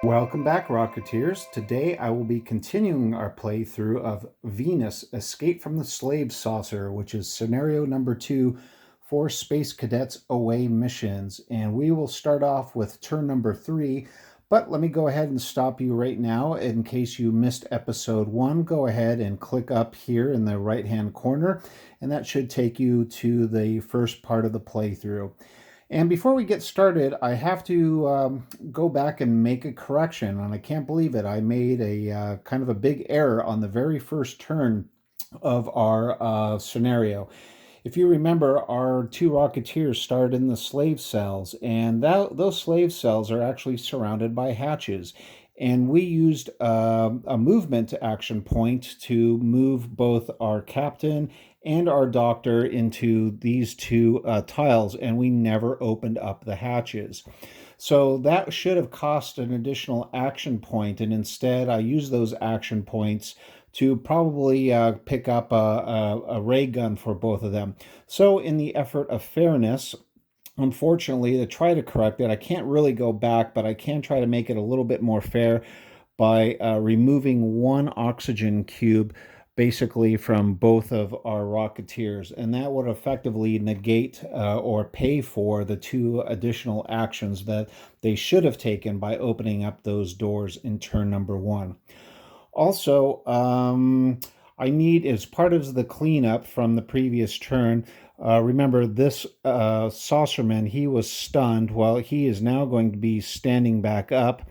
Welcome back, Rocketeers. Today I will be continuing our playthrough of Venus Escape from the Slave Saucer, which is scenario number 2 for Space Cadets away missions. And we will start off with turn number 3, but let me go ahead and stop you right now. In case you missed episode 1, go ahead and click up here in the right-hand corner, and that should take you to the first part of the playthrough. And before we get started, I have to go back and make a correction, and I can't believe it. I made a kind of a big error on the very first turn of our scenario. If you remember, our two Rocketeers started in the slave cells, and those slave cells are actually surrounded by hatches. And we used a movement action point to move both our captain and our doctor into these two tiles, and we never opened up the hatches. So that should have cost an additional action point, and instead I used those action points to probably pick up a ray gun for both of them. So in the effort of fairness, unfortunately, to try to correct it, I can't really go back, but I can try to make it a little bit more fair by removing one oxygen cube basically from both of our Rocketeers, and that would effectively negate or pay for the two additional actions that they should have taken by opening up those doors in turn number 1. Also, I need, as part of the cleanup from the previous turn, remember this saucerman, he was stunned. Well, he is now going to be standing back up,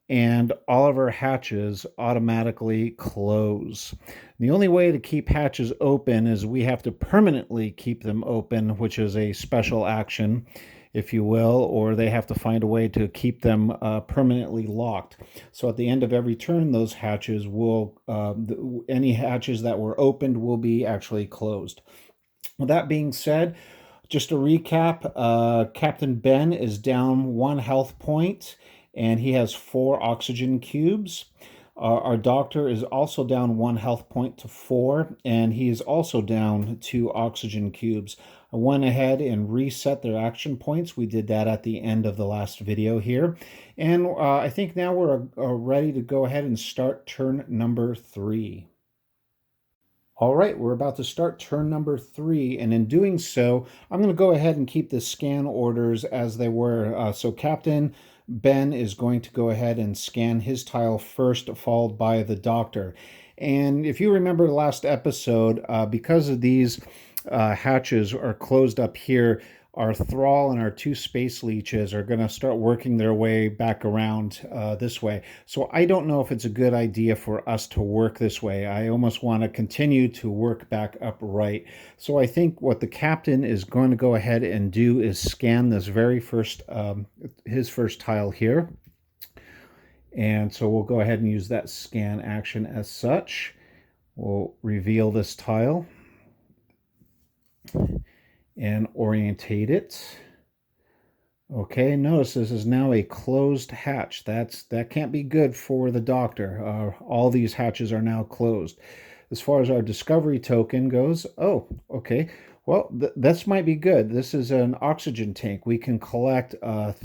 and all of our hatches automatically close. The only way to keep hatches open is we have to permanently keep them open, which is a special action, if you will, or they have to find a way to keep them permanently locked. So at the end of every turn, those hatches will, any hatches that were opened will be actually closed. With that being said, just a recap, Captain Ben is down 1 health point, and he has 4 oxygen cubes. Our doctor is also down 1 health point to 4, and he is also down 2 oxygen cubes. I went ahead and reset their action points. We did that at the end of the last video here. And I think now we're ready to go ahead and start turn number 3. All right, we're about to start turn number 3, and in doing so, I'm going to go ahead and keep the scan orders as they were. So Captain Ben is going to go ahead and scan his tile first, followed by the doctor. And if you remember the last episode, because of these hatches are closed up here, our thrall and our 2 space leeches are going to start working their way back around this way. So I don't know if it's a good idea for us to work this way. I almost want to continue to work back upright. So I think what the captain is going to go ahead and do is scan this very first, his first tile here. And so we'll go ahead and use that scan action as such. We'll reveal this tile and orientate it. Okay, notice this is now a closed hatch. That can't be good for the doctor. All these hatches are now closed. As far as our discovery token goes, oh, okay. Well, this might be good. This is an oxygen tank. We can collect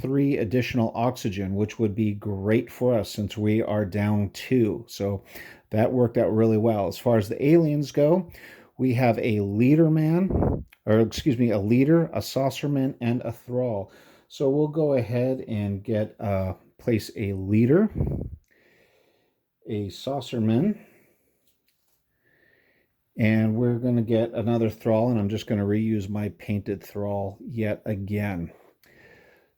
3 additional oxygen, which would be great for us since we are down 2. So that worked out really well. As far as the aliens go, we have a leader man, or excuse me, a leader, a saucerman, and a thrall. So we'll go ahead and get place a leader, a saucerman, and we're going to get another thrall, and I'm just going to reuse my painted thrall yet again.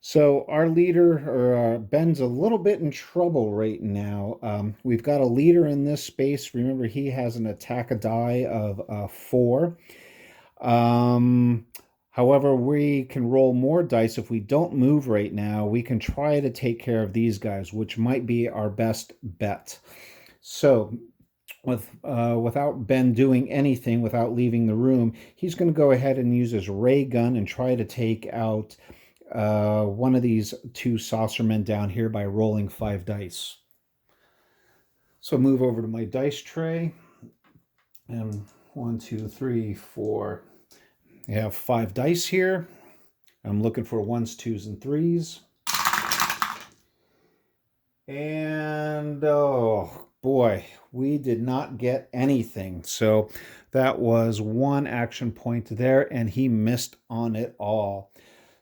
So our leader, or Ben's a little bit in trouble right now. We've got a leader in this space. Remember, he has an attack a die of 4. However, we can roll more dice. If we don't move right now, we can try to take care of these guys, which might be our best bet. So without Ben doing anything, without leaving the room, he's going to go ahead and use his ray gun and try to take out one of these 2 saucermen down here by rolling 5 dice. So move over to my dice tray, and 1, 2, 3, 4. I have 5 dice here. I'm looking for 1s, 2s, and 3s. And oh boy, we did not get anything. So that was one action point there, and he missed on it all.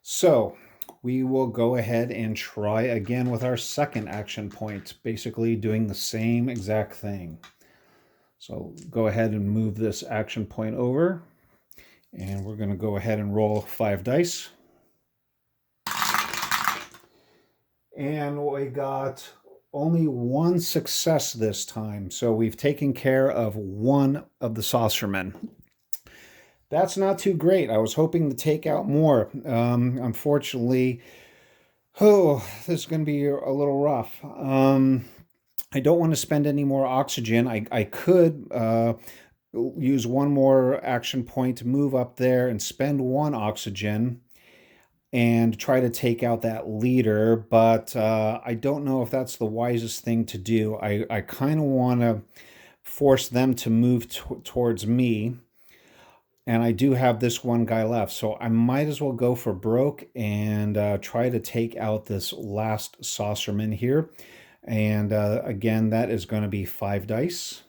So we will go ahead and try again with our second action point, basically doing the same exact thing. So go ahead and move this action point over, and we're going to go ahead and roll 5 dice. And we got only one success this time, so we've taken care of one of the saucermen. That's not too great. I was hoping to take out more. Unfortunately, this is going to be a little rough. I don't want to spend any more oxygen. I could use one more action point to move up there and spend one oxygen and try to take out that leader, but I don't know if that's the wisest thing to do. I kind of want to force them to move towards me, and I do have this one guy left, so I might as well go for broke and try to take out this last saucerman here. And again, that is going to be 5 dice.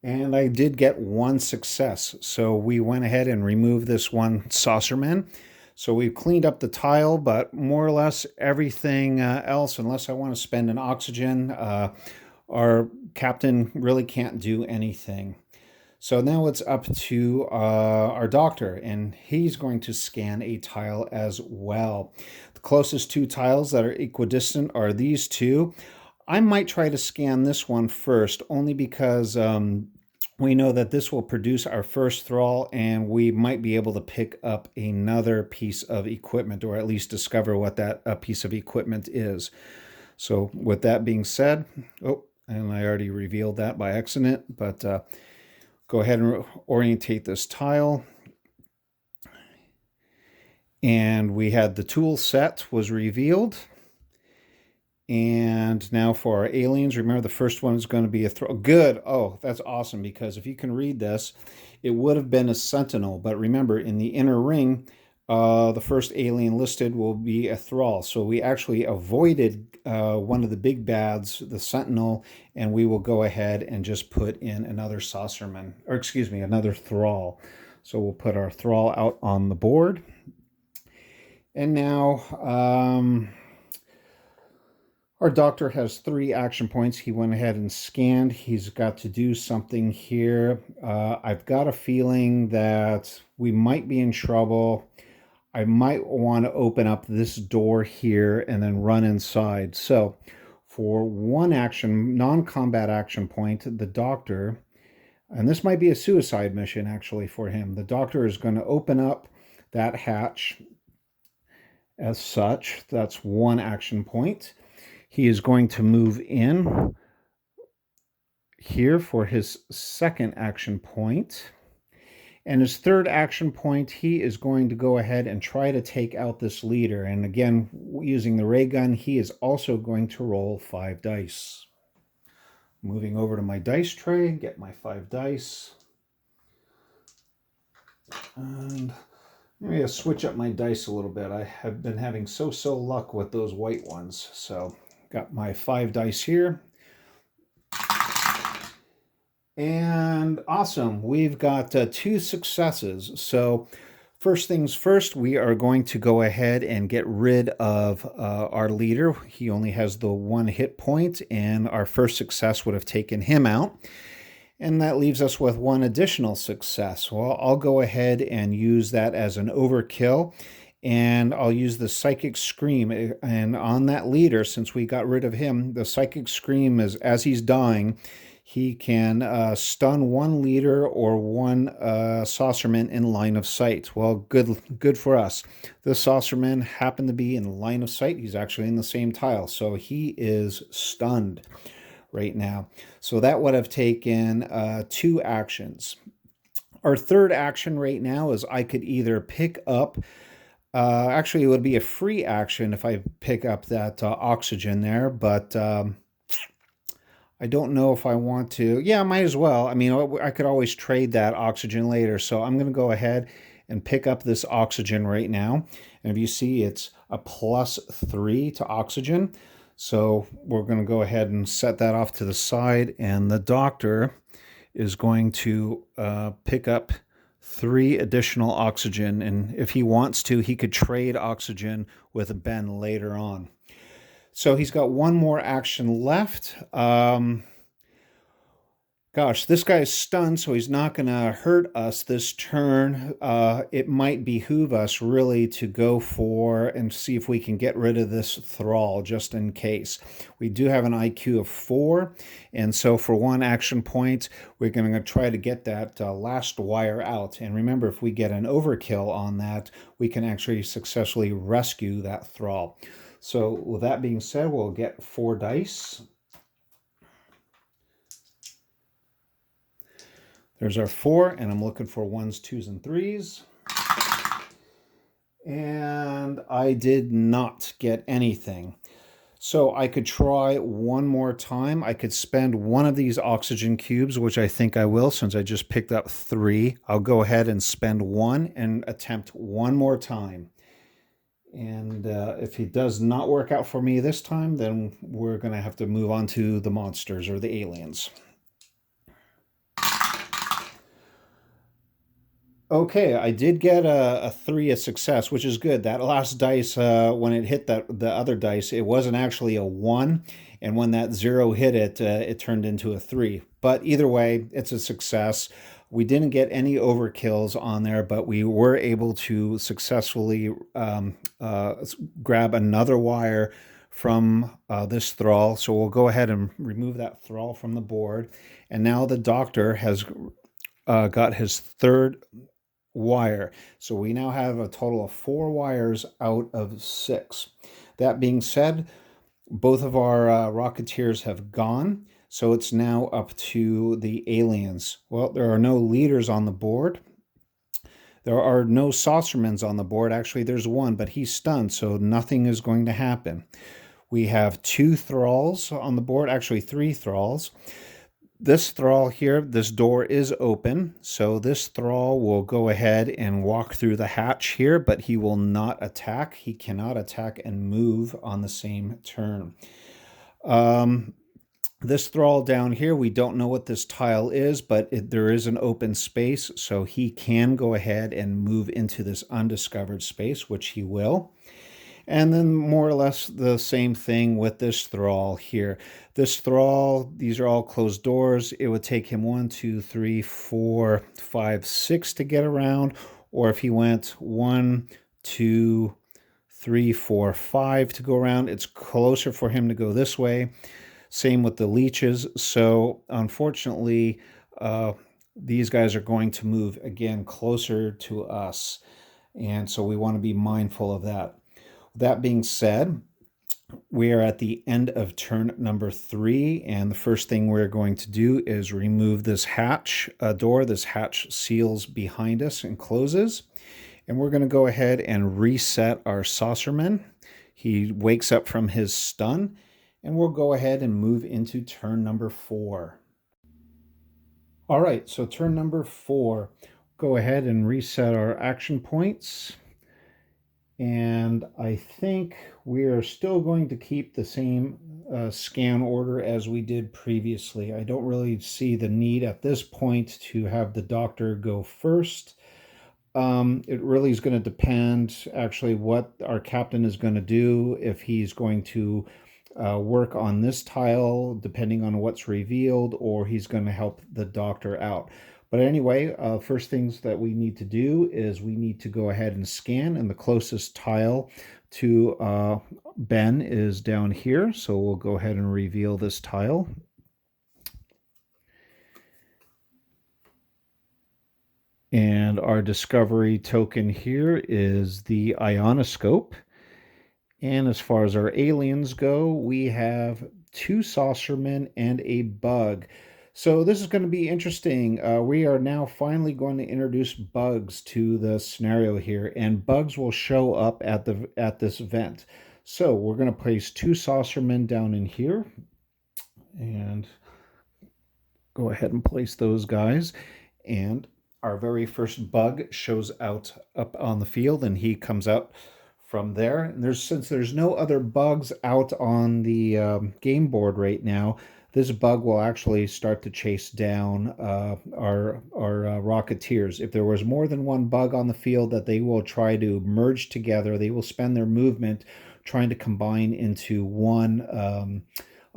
And I did get one success. So we went ahead and removed this one saucerman. So we've cleaned up the tile, but more or less everything else, unless I want to spend an oxygen, our captain really can't do anything. So now it's up to our doctor, and he's going to scan a tile as well. The closest 2 tiles that are equidistant are these 2. I might try to scan this one first, only because we know that this will produce our first thrall, and we might be able to pick up another piece of equipment, or at least discover what that piece of equipment is. So with that being said, and I already revealed that by accident, but go ahead and orientate this tile. And we had the tool set was revealed. And now for our aliens, remember the first one is going to be a throw. Good. Oh, that's awesome, because if you can read this, it would have been a sentinel. But remember, in the inner ring, the first alien listed will be a thrall. So we actually avoided one of the big bads, the sentinel, and we will go ahead and just put in another saucerman, or excuse me, another thrall. So we'll put our thrall out on the board. And now our doctor has 3 action points. He went ahead and scanned. He's got to do something here. I've got a feeling that we might be in trouble. I might want to open up this door here and then run inside. So for one action, non-combat action point, the doctor, and this might be a suicide mission actually for him, the doctor is going to open up that hatch as such. That's one action point. He is going to move in here for his second action point. And his third action point, he is going to go ahead and try to take out this leader. And again, using the ray gun, he is also going to roll 5 dice. Moving over to my dice tray, get my 5 dice. And maybe I'll switch up my dice a little bit. I have been having so-so luck with those white ones. So got my 5 dice here. And awesome, we've got 2 successes. So first things first, we are going to go ahead and get rid of our leader. He only has the 1 hit point, and our first success would have taken him out. And that leaves us with 1 additional success. Well, I'll go ahead and use that as an overkill. And I'll use the Psychic Scream. And on that leader, since we got rid of him, the Psychic Scream is, as he's dying, he can stun 1 leader or 1 saucerman in line of sight. Well, good for us. This saucerman happened to be in line of sight. He's actually in the same tile, so he is stunned right now. So that would have taken 2 actions. Our third action right now is I could either pick up, actually it would be a free action if I pick up that oxygen there, but I don't know if I want to. Yeah, I might as well. I mean, I could always trade that oxygen later. So I'm going to go ahead and pick up this oxygen right now. And if you see, it's a +3 to oxygen. So we're going to go ahead and set that off to the side. And the doctor is going to pick up 3 additional oxygen. And if he wants to, he could trade oxygen with Ben later on. So he's got one more action left. Gosh, this guy's stunned, so he's not going to hurt us this turn. It might behoove us really to go for and see if we can get rid of this thrall just in case. We do have an IQ of 4, and so for 1 action point, we're going to try to get that last wire out. And remember, if we get an overkill on that, we can actually successfully rescue that thrall. So with that being said, we'll get 4 dice. There's our 4, and I'm looking for 1s, 2s, and 3s. And I did not get anything. So I could try one more time. I could spend one of these oxygen cubes, which I think I will since I just picked up 3. I'll go ahead and spend 1 and attempt one more time. And if it does not work out for me this time, then we're going to have to move on to the monsters or the aliens. Okay, I did get a 3, a success, which is good. That last dice, when it hit the other dice, it wasn't actually a 1, and when that 0 hit it, it turned into a 3. But either way, it's a success. We didn't get any overkills on there, but we were able to successfully grab another wire from this thrall. So we'll go ahead and remove that thrall from the board. And now the doctor has got his 3rd wire. So we now have a total of 4 wires out of 6. That being said, both of our Rocketeers have gone. So it's now up to the aliens. Well, there are no leaders on the board. There are no saucermans on the board. Actually, there's 1, but he's stunned, so nothing is going to happen. We have 2 thralls on the board, actually 3 thralls. This thrall here, this door is open, so this thrall will go ahead and walk through the hatch here, but he will not attack. He cannot attack and move on the same turn. This thrall down here, we don't know what this tile is, but there is an open space, so he can go ahead and move into this undiscovered space, which he will. And then more or less the same thing with this thrall here. This thrall, these are all closed doors. It would take him 1, 2, 3, 4, 5, 6 to get around. Or if he went 1, 2, 3, 4, 5 to go around, it's closer for him to go this way. Same with the leeches. So unfortunately, these guys are going to move again closer to us. And so we want to be mindful of that. That being said, we are at the end of turn number 3, and the first thing we're going to do is remove this hatch door. This hatch seals behind us and closes. And we're going to go ahead and reset our saucerman. He wakes up from his stun, and we'll go ahead and move into turn number 4. All right, so turn number 4. Go ahead and reset our action points. And I think we are still going to keep the same scan order as we did previously. I don't really see the need at this point to have the doctor go first. It really is going to depend actually what our captain is going to do, if he's going to work on this tile, depending on what's revealed, or he's going to help the doctor out. But anyway, first things that we need to do is we need to go ahead and scan, and the closest tile to Ben is down here. So we'll go ahead and reveal this tile. And our discovery token here is the ionoscope. And as far as our aliens go, we have 2 saucermen and a bug. So this is going to be interesting. We are now finally going to introduce bugs to the scenario here, and bugs will show up at this vent. So we're going to place 2 saucermen down in here, And go ahead and place those guys. And our very first bug shows out up on the field, and he comes out from there. And since there's no other bugs out on the game board right now, this bug will actually start to chase down our Rocketeers. If there was more than one bug on the field, that they will try to merge together. They will spend their movement trying to combine into one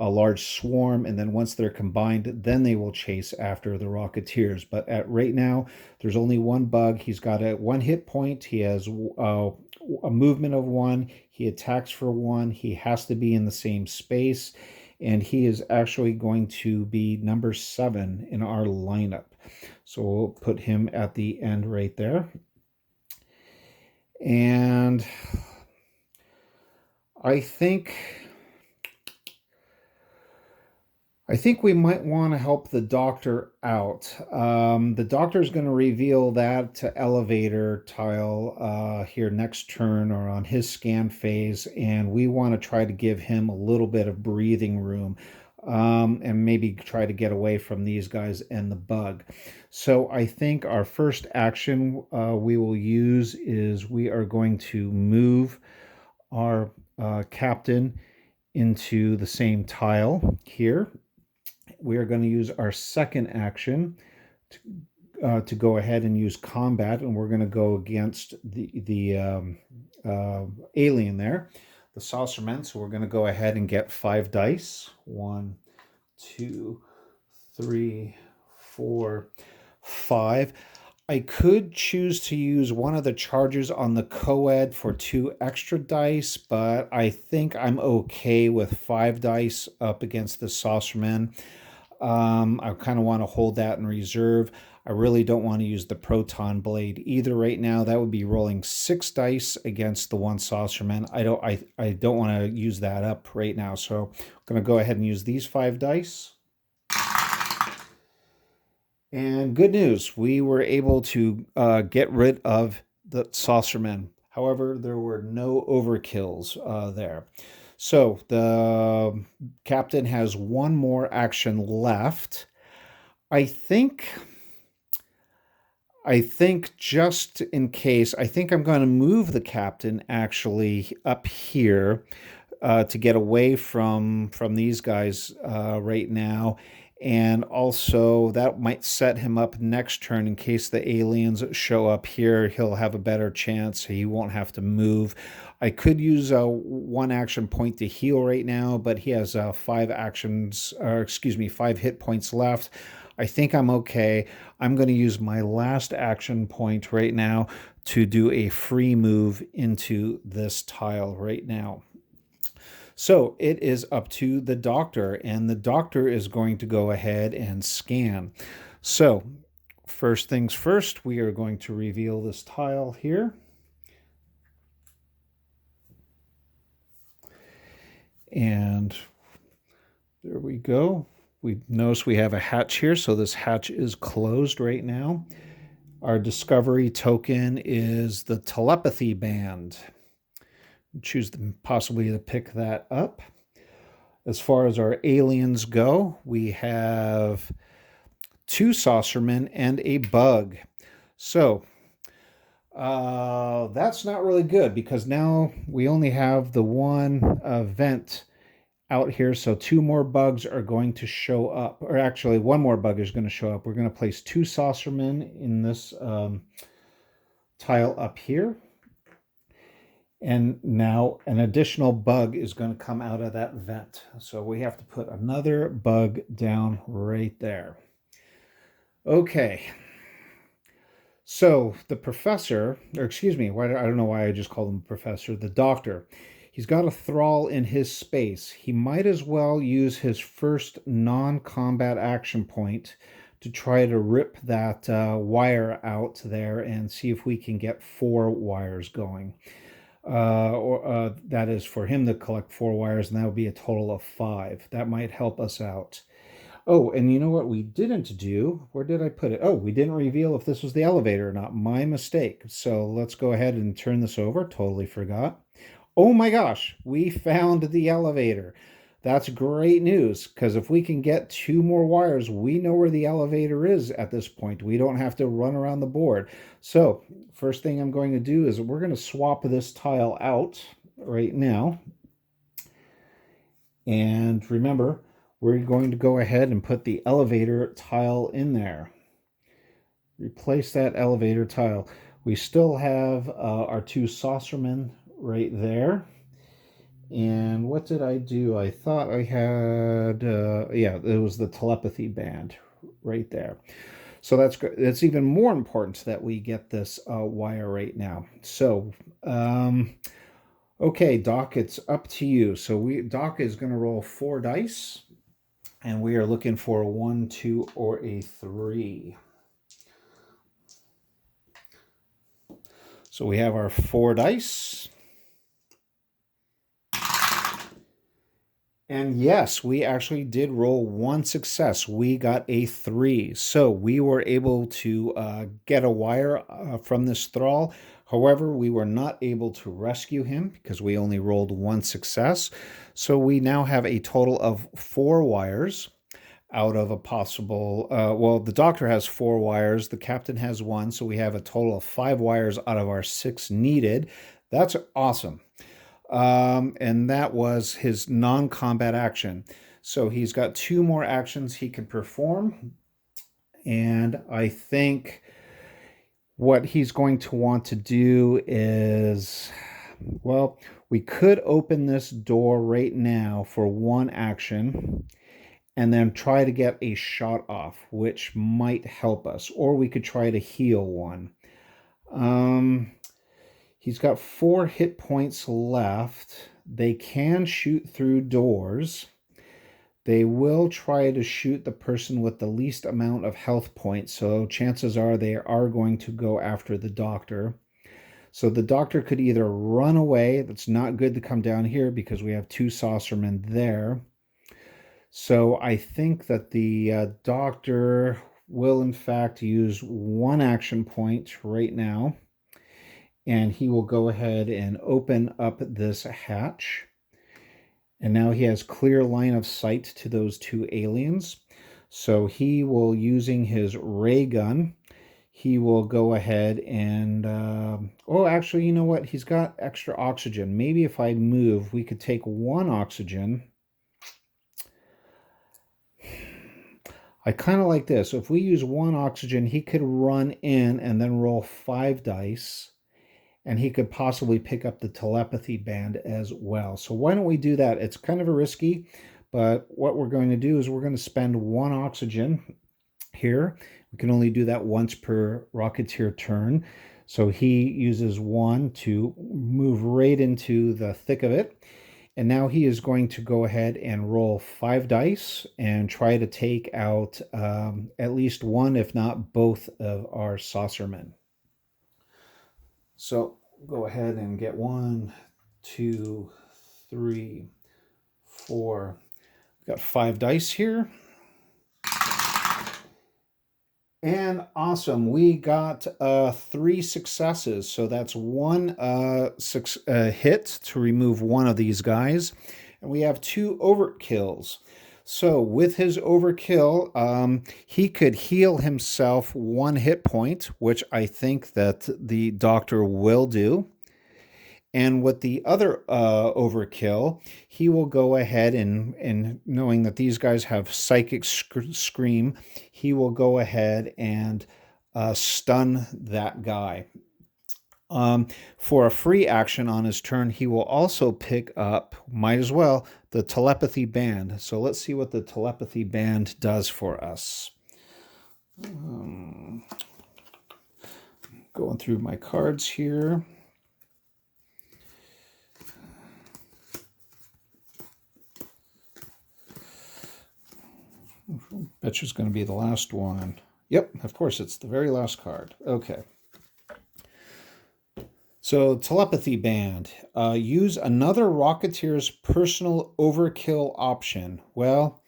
a large swarm, and then once they're combined, then they will chase after the Rocketeers. But at right now, there's only one bug. He's got a 1 hit point. He has a movement of 1. He attacks for 1. He has to be in the same space, and he is actually going to be number 7 in our lineup. So we'll put him at the end right there. And I think we might want to help the doctor out. The doctor is going to reveal that elevator tile here next turn or on his scan phase, and we want to try to give him a little bit of breathing room, and maybe try to get away from these guys and the bug. So I think our first action we will use is we are going to move our captain into the same tile here. We are going to use our second action to go ahead and use combat, and we're going to go against the alien there, the saucerman. So we're going to go ahead and get 5 dice. 1, 2, 3, 4, 5. I could choose to use one of the charges on the co-ed for 2 extra dice, but I think I'm okay with 5 dice up against the saucerman. I kind of want to hold that in reserve. I really don't want to use the proton blade either right now. That would be rolling 6 dice against the one saucerman. I don't want to use that up right now. So I'm going to go ahead and use these 5 dice. And good news, we were able to get rid of the saucerman. However, there were no overkills there. So the captain has 1 more action left. I think just in case, I think I'm going to move the captain actually up here to get away from these guys right now. And also that might set him up next turn in case the aliens show up here. He'll have a better chance. He won't have to move. I could use a 1 action point to heal right now, but he has 5 hit points left. I think I'm okay. I'm going to use my last action point right now to do a free move into this tile right now. So it is up to the doctor, and the doctor is going to go ahead and scan. So first things first, we are going to reveal this tile here. And there we go. We notice we have a hatch here, so this hatch is closed right now. Our discovery token is the telepathy band. Choose possibly to pick that up. As far as our aliens go, we have 2 saucermen and a bug. So that's not really good because now we only have the 1 vent out here. So 2 more bugs are going to show up, or actually 1 more bug is going to show up. We're going to place 2 saucermen in this tile up here. And now an additional bug is going to come out of that vent. So we have to put another bug down right there. Okay. So the professor, or excuse me, I don't know why I just called him professor, the doctor, he's got a thrall in his space. He might as well use his first non-combat action point to try to rip that wire out there and see if we can get 4 wires going. That is for him to collect 4 wires, and that would be a total of 5. That might help us out. Oh, and you know what we didn't do? Where did I put it? Oh, we didn't reveal if this was the elevator or not. My mistake. So let's go ahead and turn this over. Totally forgot. Oh my gosh, we found the elevator. That's great news, because if we can get 2 more wires, we know where the elevator is at this point. We don't have to run around the board. So first thing I'm going to do is we're going to swap this tile out right now. And remember, we're going to go ahead and put the elevator tile in there. Replace that elevator tile. We still have our 2 saucermen right there. And what did I do? I thought I had, yeah, it was the telepathy band right there. So that's even more important that we get this wire right now. So, okay, Doc, it's up to you. So Doc is going to roll 4 dice, and we are looking for a 1, 2, or a 3. So we have our 4 dice. And yes, we actually did roll 1 success. We got a 3. So we were able to get a wire from this thrall. However, we were not able to rescue him because we only rolled 1 success. So we now have a total of 4 wires out of a possible, well, the doctor has 4 wires, the captain has 1, so we have a total of 5 wires out of our 6 needed. That's awesome. And that was his non-combat action. So he's got 2 more actions he can perform. And I think what he's going to want to do is, well, we could open this door right now for 1 action and then try to get a shot off, which might help us. Or we could try to heal 1. He's got 4 hit points left. They can shoot through doors. They will try to shoot the person with the least amount of health points, so chances are they are going to go after the doctor. So the doctor could either run away. That's not good to come down here because we have 2 saucermen there. So I think that the doctor will in fact use 1 action point right now. And he will go ahead and open up this hatch. And now he has clear line of sight to those 2 aliens. So he will, using his ray gun, he will go ahead and, oh, actually, you know what? He's got extra oxygen. Maybe if I move, we could take 1 oxygen. I kind of like this. If we use 1 oxygen, he could run in and then roll 5 dice. And he could possibly pick up the telepathy band as well. So why don't we do that? It's kind of a risky, but what we're going to do is we're going to spend 1 oxygen here. We can only do that once per Rocketeer turn. So he uses 1 to move right into the thick of it. And now he is going to go ahead and roll 5 dice and try to take out at least 1, if not both, of our saucermen. So go ahead and get 1, 2, 3, 4. We've got 5 dice here. And awesome, we got 3 successes. So that's 1 hit to remove 1 of these guys. And we have 2 overkills. So with his overkill, he could heal himself 1 hit point, which I think that the doctor will do. And with the other overkill, he will go ahead and knowing that these guys have psychic scream, he will go ahead and stun that guy. For a free action on his turn, he will also pick up, might as well, the telepathy band. So let's see what the telepathy band does for us. Going through my cards here. Bet you it's going to be the last one. Yep, of course, it's the very last card. Okay. So, telepathy band. Use another Rocketeer's personal overkill option. Well,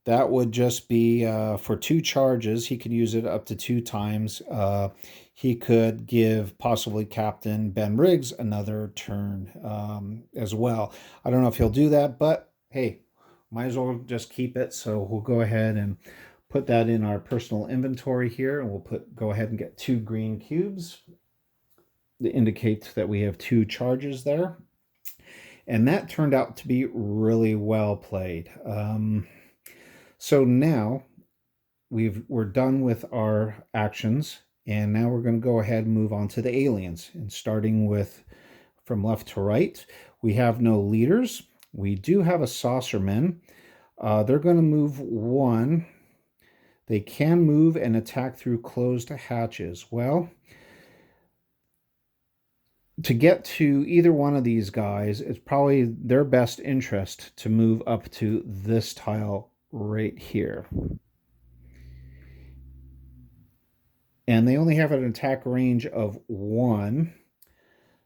that would just be for 2 charges. He could use it up to 2 times. He could give possibly Captain Ben Riggs another turn as well. I don't know if he'll do that, but hey, might as well just keep it. So we'll go ahead and put that in our personal inventory here, and we'll go ahead and get 2 green cubes to indicate that we have 2 charges there. And that turned out to be really well played. So now we're done with our actions, and now we're going to go ahead and move on to the aliens. And starting with from left to right, we have no leaders. We do have a saucerman. They're going to move 1. They can move and attack through closed hatches. Well, to get to either one of these guys, it's probably their best interest to move up to this tile right here. And they only have an attack range of 1.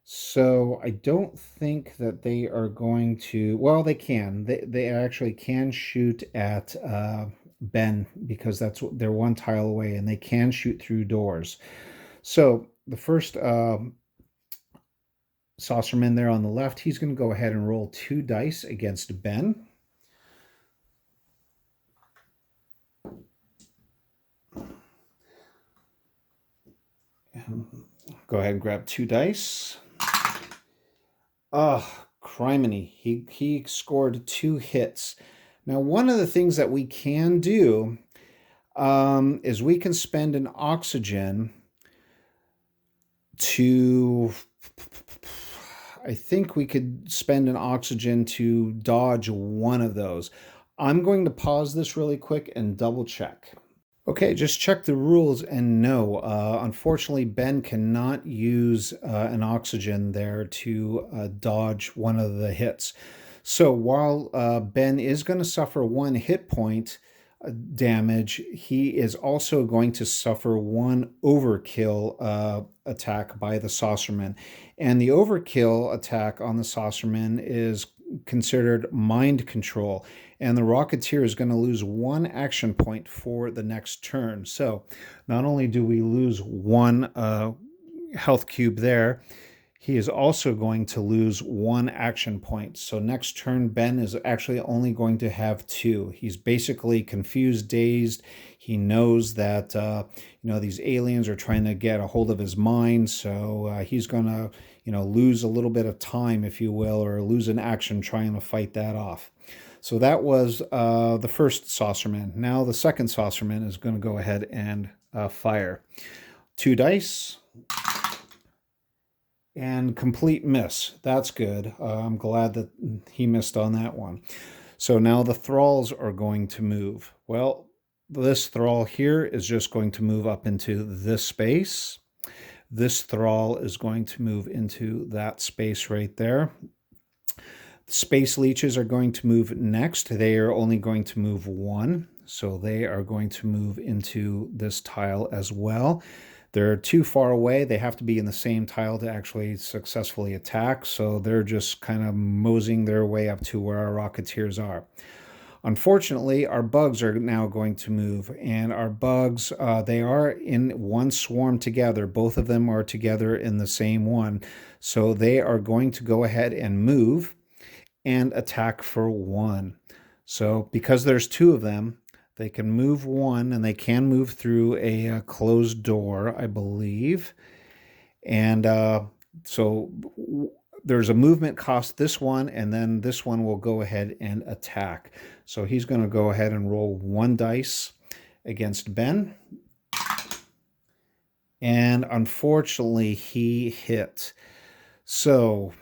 So I don't think that they are going to, well, they can. They actually can shoot at Ben, because they're 1 tile away, and they can shoot through doors. So the first saucerman there on the left, he's going to go ahead and roll 2 dice against Ben. Go ahead and grab 2 dice. Oh, criminy. He scored 2 hits. Now, one of the things that we can do is we can spend an oxygen to... I think we could spend an oxygen to dodge one of those. I'm going to pause this really quick and double check. Okay, just check the rules, and no, unfortunately, Ben cannot use an oxygen there to dodge one of the hits. So while Ben is going to suffer 1 hit point damage, he is also going to suffer 1 overkill attack by the saucerman. And the overkill attack on the saucerman is considered mind control. And the Rocketeer is going to lose 1 action point for the next turn. So not only do we lose 1 health cube there, he is also going to lose 1 action point. So next turn, Ben is actually only going to have 2. He's basically confused, dazed. He knows that these aliens are trying to get a hold of his mind. So he's going to lose a little bit of time, if you will, or lose an action trying to fight that off. So that was the first saucerman. Now the second saucerman is going to go ahead and fire. 2 dice. And complete miss. That's good. I'm glad that he missed on that one. So now the thralls are going to move. Well, this thrall here is just going to move up into this space. This thrall is going to move into that space right there. Space leeches are going to move next. They are only going to move 1. So they are going to move into this tile as well. They're too far away. They have to be in the same tile to actually successfully attack. So they're just kind of moseying their way up to where our Rocketeers are. Unfortunately, our bugs are now going to move. And our bugs, they are in 1 swarm together. Both of them are together in the same one. So they are going to go ahead and move and attack for 1. So because there's 2 of them, they can move 1, and they can move through a closed door, I believe. And so there's a movement cost this one, and then this one will go ahead and attack. So he's going to go ahead and roll 1 dice against Ben. And unfortunately, he hit. So...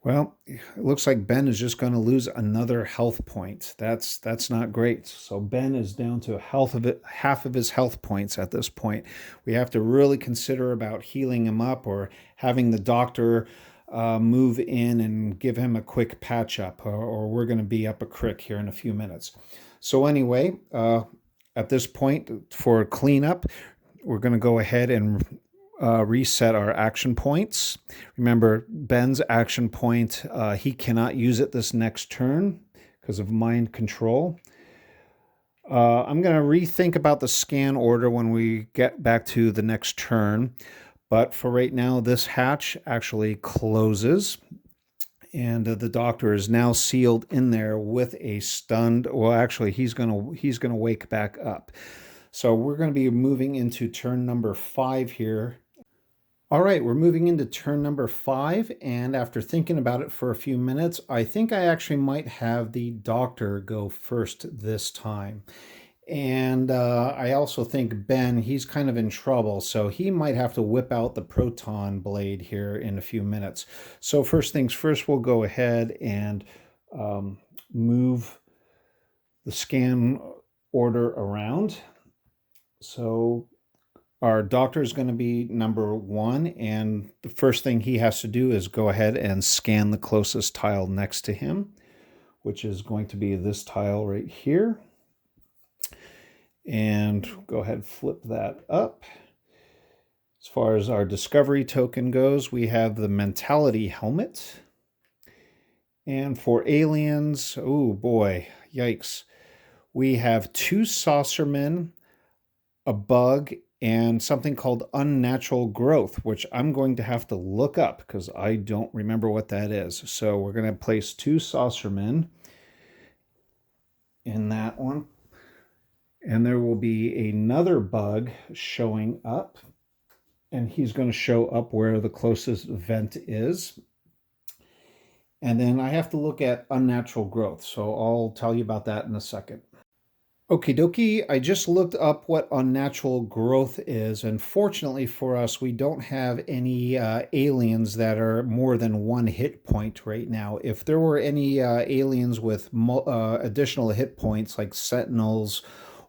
well, it looks like Ben is just going to lose another health point. That's not great. So Ben is down to half of his health points at this point. We have to really consider about healing him up, or having the doctor move in and give him a quick patch up, or we're going to be up a crick here in a few minutes. So anyway, at this point, for cleanup, we're going to go ahead and reset our action points. Remember, Ben's action point, he cannot use it this next turn because of mind control. I'm going to rethink about the scan order when we get back to the next turn. But for right now, this hatch actually closes. And the doctor is now sealed in there with a stunned, well, actually, he's gonna wake back up. So we're going to be moving into turn number 5 here. All right, we're moving into turn number 5, and after thinking about it for a few minutes, I think I actually might have the doctor go first this time. And I also think Ben, he's kind of in trouble, so he might have to whip out the proton blade here in a few minutes. So first things first, we'll go ahead and move the scan order around. So our doctor is going to be number 1, and the first thing he has to do is go ahead and scan the closest tile next to him, which is going to be this tile right here. And go ahead, flip that up. As far as our discovery token goes, we have the mentality helmet. And for aliens, oh boy, yikes. We have 2 saucermen, a bug, and something called unnatural growth, which I'm going to have to look up because I don't remember what that is. So we're going to place 2 saucermen in that one. And there will be another bug showing up, and he's going to show up where the closest vent is. And then I have to look at unnatural growth, so I'll tell you about that in a second. Okie dokie, I just looked up what unnatural growth is, and fortunately for us, we don't have any aliens that are more than 1 hit point right now. If there were any aliens with additional hit points, like Sentinels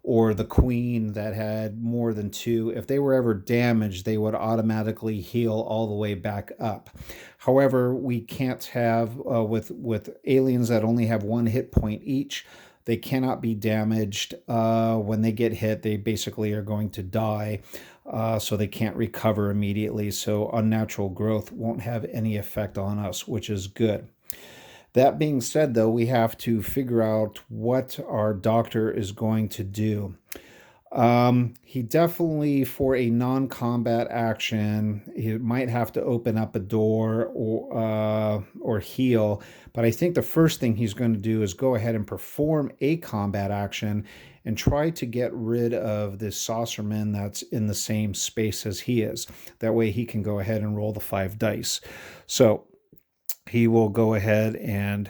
or the Queen that had more than 2, if they were ever damaged, they would automatically heal all the way back up. However, we can't have, with aliens that only have 1 hit point each, they cannot be damaged. When they get hit, they basically are going to die, so they can't recover immediately. So unnatural growth won't have any effect on us, which is good. That being said, though, we have to figure out what our doctor is going to do. He definitely, for a non-combat action, he might have to open up a door or heal. But I think the first thing he's going to do is go ahead and perform a combat action and try to get rid of this saucerman that's in the same space as he is. That way he can go ahead and roll the 5 dice. So he will go ahead and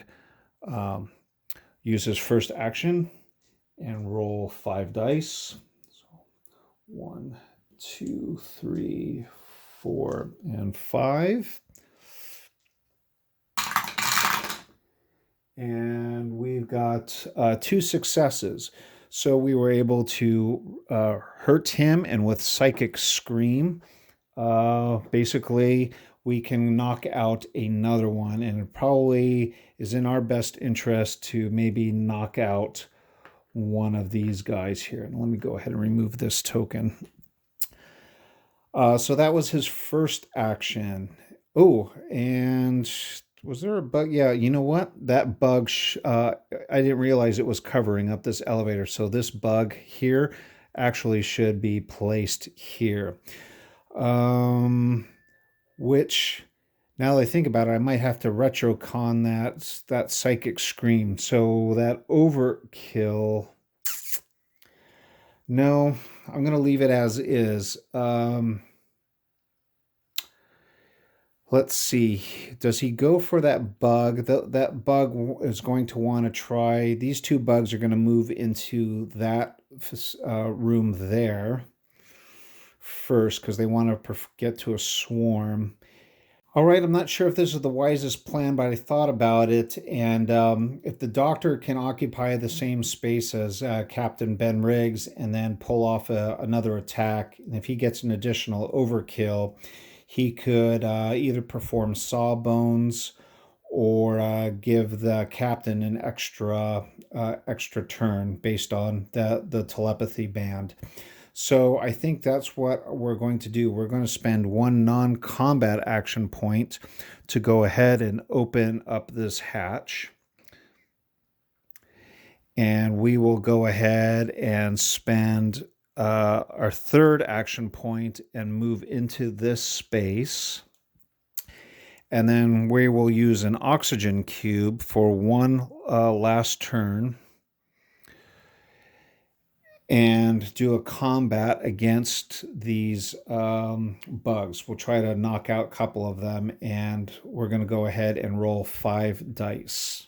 use his first action and roll 5 dice. 1, 2, 3, 4, and 5. And we've got 2 successes. So we were able to hurt him, and with Psychic Scream, basically we can knock out another one, and it probably is in our best interest to maybe knock out one of these guys here. And let me go ahead and remove this token. So that was his first action. Oh, and was there a bug? Yeah, you know what? That bug, I didn't realize it was covering up this elevator. So this bug here actually should be placed here. Which, now that I think about it, I might have to retrocon that Psychic Scream. So that overkill, no, I'm going to leave it as is. Let's see. Does he go for that bug? That bug is going to want to try. These 2 bugs are going to move into that room there first because they want to get to a swarm. All right, I'm not sure if this is the wisest plan, but I thought about it. And if the doctor can occupy the same space as Captain Ben Riggs and then pull off another attack, and if he gets an additional overkill, he could either perform Sawbones or give the captain an extra turn based on the telepathy band. So I think that's what we're going to do. We're going to spend 1 non-combat action point to go ahead and open up this hatch. And we will go ahead and spend our 3rd action point and move into this space. And then we will use an oxygen cube for one last turn and do a combat against these bugs. We'll try to knock out a couple of them, and we're going to go ahead and roll 5 dice.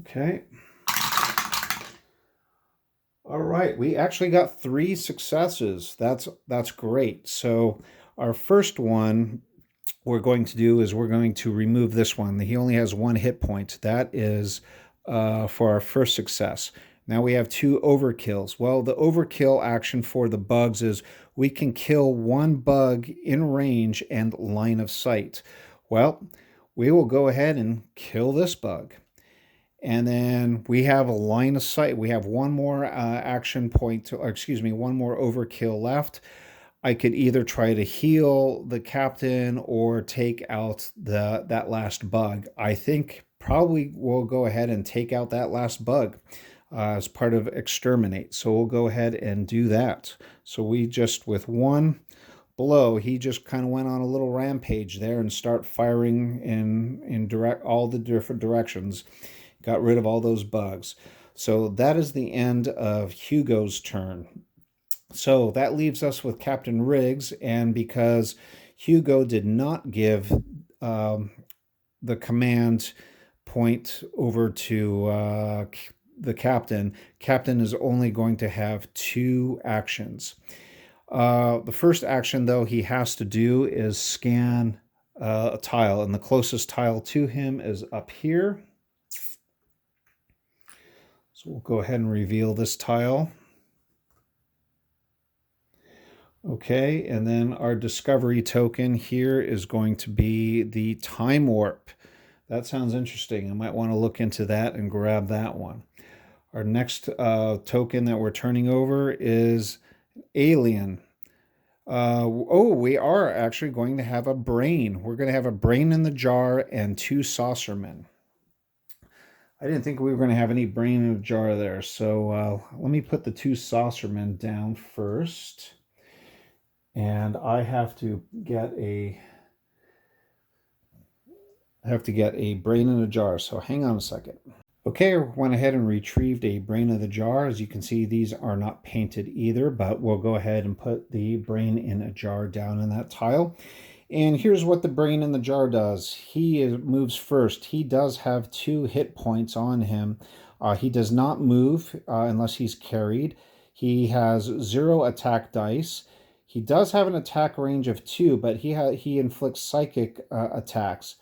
Okay. All right, we actually got 3 successes. That's great. So our first one we're going to do is we're going to remove this one. He only has 1 hit point. That is for our first success. Now we have 2 overkills. Well, the overkill action for the bugs is we can kill 1 bug in range and line of sight. Well, we will go ahead and kill this bug. And then we have a line of sight. We have 1 more action point, or excuse me, 1 more overkill left. I could either try to heal the captain or take out that last bug. I think probably we'll go ahead and take out that last bug as part of exterminate. So we'll go ahead and do that. So we just, with 1 blow, he just kind of went on a little rampage there and start firing in all the different directions. Got rid of all those bugs. So that is the end of Hugo's turn. So that leaves us with Captain Riggs, and because Hugo did not give the command point over to the captain is only going to have 2 actions. The first action, though, he has to do is scan a tile, and the closest tile to him is up here. So we'll go ahead and reveal this tile. Okay, and then our discovery token here is going to be the time warp. That sounds interesting. I might want to look into that and grab that one. Our next token that we're turning over is alien. We are actually going to have a brain. We're going to have a brain in the jar and 2 saucermen. I didn't think we were going to have any brain in a jar there. So let me put the 2 saucermen down first. And I have to get a brain in a jar. So hang on a second. Okay, I went ahead and retrieved a brain in the jar. As you can see, these are not painted either, but we'll go ahead and put the brain in a jar down in that tile. And here's what the brain in the jar does. He moves first. He does have 2 hit points on him. He does not move unless he's carried. He has 0 attack dice. He does have an attack range of 2, but he inflicts psychic attacks.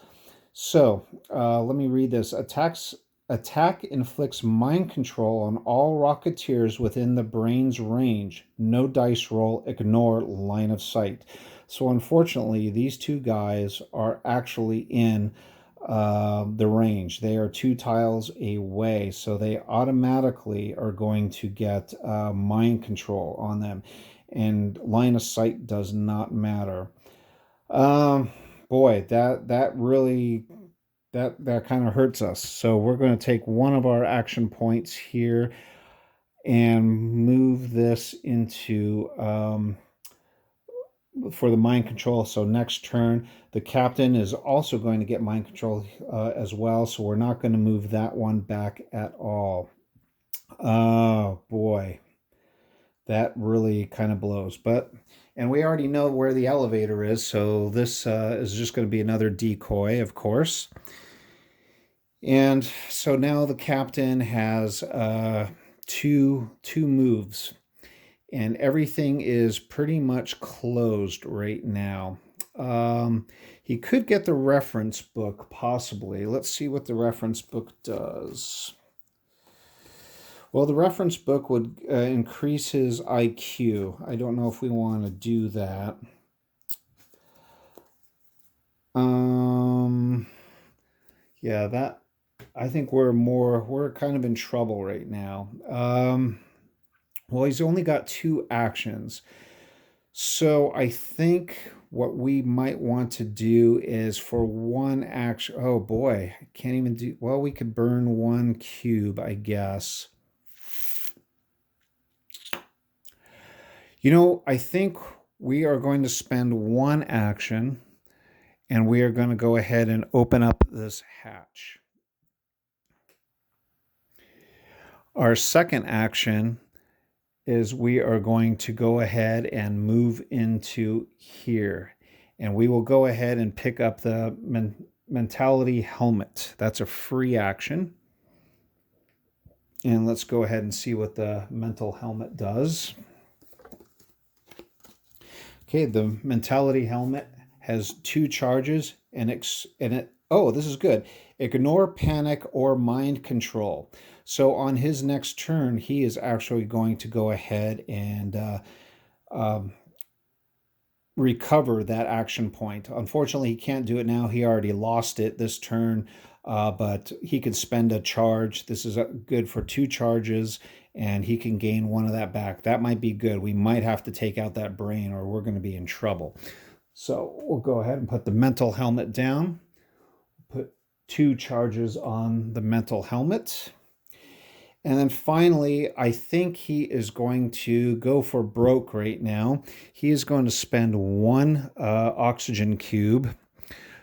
So let me read this. Attack inflicts mind control on all Rocketeers within the brain's range. No dice roll. Ignore line of sight. So unfortunately, these 2 guys are actually in the range. They are 2 tiles away, so they automatically are going to get mind control on them. And line of sight does not matter. Boy, that really that kind of hurts us. So we're going to take 1 of our action points here and move this into for the mind control. So next turn, the captain is also going to get mind control as well. So we're not going to move that one back at all. Oh boy, that really kind of blows. And we already know where the elevator is. So this is just going to be another decoy, of course. And so now the captain has two moves, and everything is pretty much closed right now. He could get the reference book, possibly. Let's see what the reference book does. Well, the reference book would increase his IQ. I don't know if we want to do that. Yeah, that... I think we're kind of in trouble right now. Well, he's only got 2 actions. So I think what we might want to do is for one action, oh boy, I can't even do, well, we could burn one cube, I guess. You know, I think we are going to spend one action and we are going to go ahead and open up this hatch. Our second action is we are going to go ahead and move into here. And we will go ahead and pick up the mentality helmet. That's a free action. And let's go ahead and see what the mental helmet does. Okay, the mentality helmet has 2 charges and it, oh, this is good. Ignore panic or mind control. So on his next turn, he is actually going to go ahead and recover that action point. Unfortunately, he can't do it now. He already lost it this turn, but he can spend a charge. This is good for 2 charges, and he can gain 1 of that back. That might be good. We might have to take out that brain or we're going to be in trouble. So we'll go ahead and put the mental helmet down. Put 2 charges on the mental helmet. And then finally, I think he is going to go for broke right now. He is going to spend 1 oxygen cube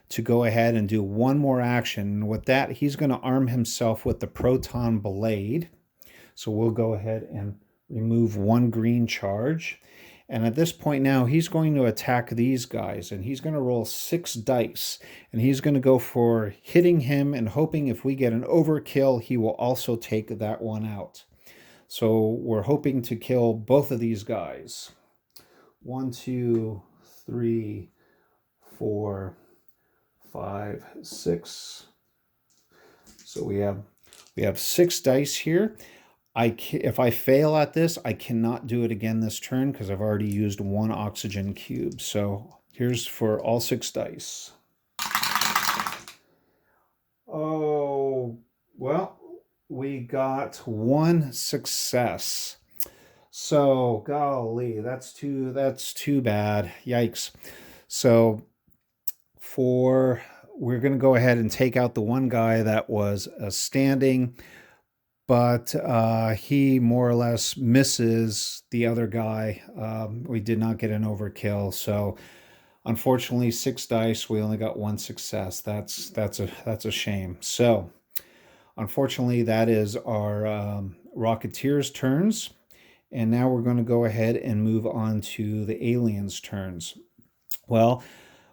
to go ahead and do 1 more action. With that, he's going to arm himself with the proton blade. So we'll go ahead and remove 1 green charge. And at this point now, he's going to attack these guys, and he's going to roll 6 dice. And he's going to go for hitting him and hoping if we get an overkill, he will also take that one out. So we're hoping to kill both of these guys. 1, 2, 3, 4, 5, 6. So we have 6 dice here. If I fail at this, I cannot do it again this turn because I've already used 1 oxygen cube. So here's for all 6 dice. Oh, well, we got 1 success. So golly, that's too bad. Yikes. So we're going to go ahead and take out the one guy that was standing, but he more or less misses the other guy. We did not get an overkill, so unfortunately 6 dice, we only got 1 success. That's a shame. So unfortunately that is our Rocketeers turns, and now we're going to go ahead and move on to the aliens turns. Well,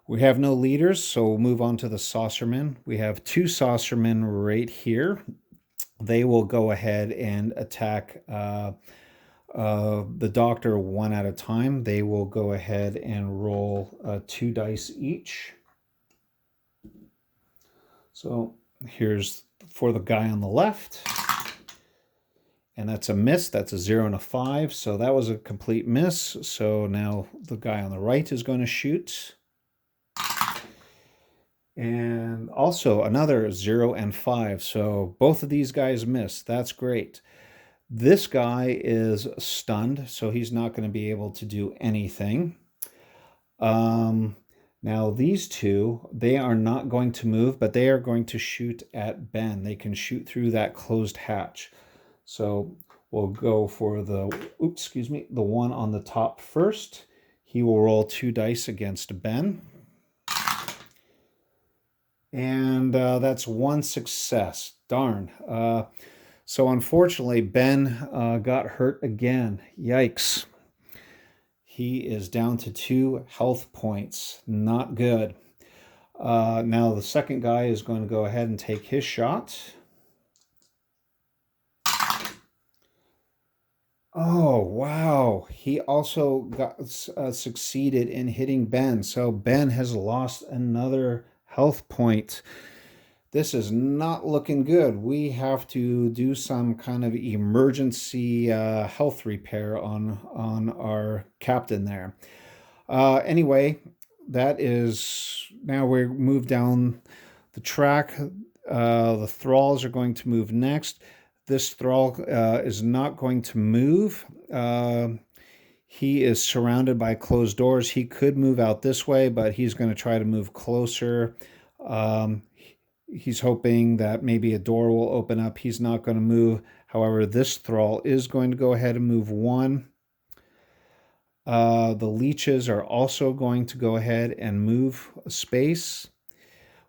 we have no leaders, so we'll move on to the saucermen. We have 2 saucermen right here. They will go ahead and attack the doctor 1 at a time. They will go ahead and roll 2 dice each. So here's for the guy on the left. And that's a miss. That's a 0 and a 5. So that was a complete miss. So now the guy on the right is going to shoot. And also another 0 and 5. So both of these guys missed. That's great. This guy is stunned, so he's not going to be able to do anything. Now these 2, they are not going to move, but they are going to shoot at Ben. They can shoot through that closed hatch. So we'll go for the one on the top first. He will roll 2 dice against Ben. And that's 1 success. Darn. So unfortunately, Ben got hurt again. Yikes. He is down to 2 health points. Not good. Now the second guy is going to go ahead and take his shot. Oh, wow. He also got succeeded in hitting Ben. So Ben has lost another health point. This is not looking good. We have to do some kind of emergency health repair on our captain there. Anyway, that is, now we move down the track. The thralls are going to move next. This thrall is not going to move. He is surrounded by closed doors. He could move out this way, but he's going to try to move closer. Um, he's hoping that maybe a door will open up. He's not going to move. However, this thrall is going to go ahead and move one. The leeches are also going to go ahead and move a space.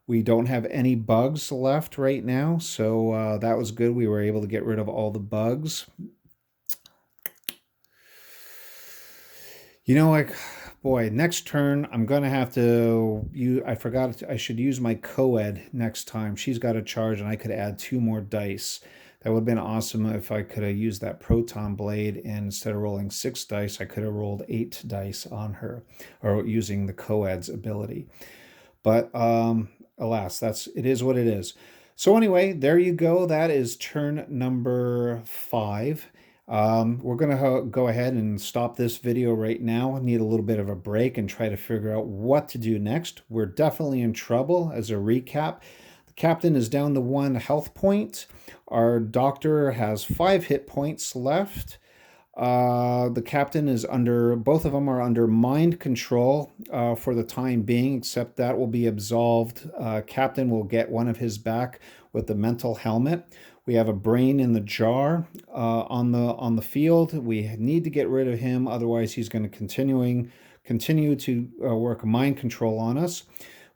We don't have any bugs left right now, so that was good. We were able to get rid of all the bugs. You know, like, boy, next turn I'm gonna have to use. I forgot I should use my co-ed next time. She's got a charge, and I could add 2 more dice. That would have been awesome if I could have used that proton blade, and instead of rolling 6 dice, I could have rolled 8 dice on her, or using the co-ed's ability. But alas, it is what it is. So anyway, there you go. That is turn number 5. We're going to go ahead and stop this video right now. I need a little bit of a break and try to figure out what to do next. We're definitely in trouble. As a recap, the captain is down to 1 health point. Our doctor has 5 hit points left. The captain is both of them are under mind control for the time being, except that will be absolved. Captain will get one of his back with the mental helmet. We have a brain in the jar on the field. We need to get rid of him, otherwise he's going to continue to work mind control on us.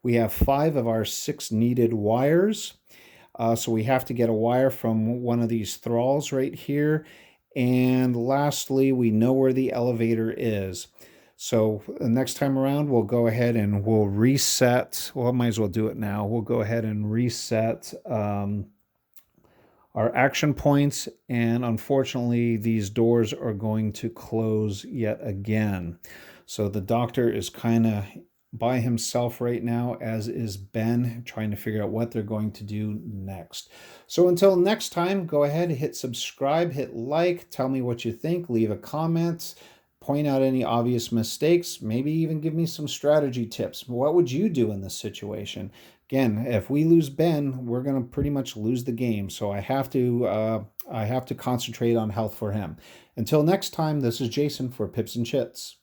We have 5 of our 6 needed wires. So we have to get a wire from one of these thralls right here. And lastly, we know where the elevator is. So the next time around, we'll go ahead and we'll reset. Well, I might as well do it now. We'll go ahead and reset our action points. And unfortunately, these doors are going to close yet again. So the doctor is kind of by himself right now, as is Ben, trying to figure out what they're going to do next. So until next time, go ahead, hit subscribe, hit like, tell me what you think, leave a comment, point out any obvious mistakes, maybe even give me some strategy tips. What would you do in this situation? Again, if we lose Ben, we're going to pretty much lose the game. So I have to concentrate on health for him. Until next time, this is Jason for Pips-N-Chits.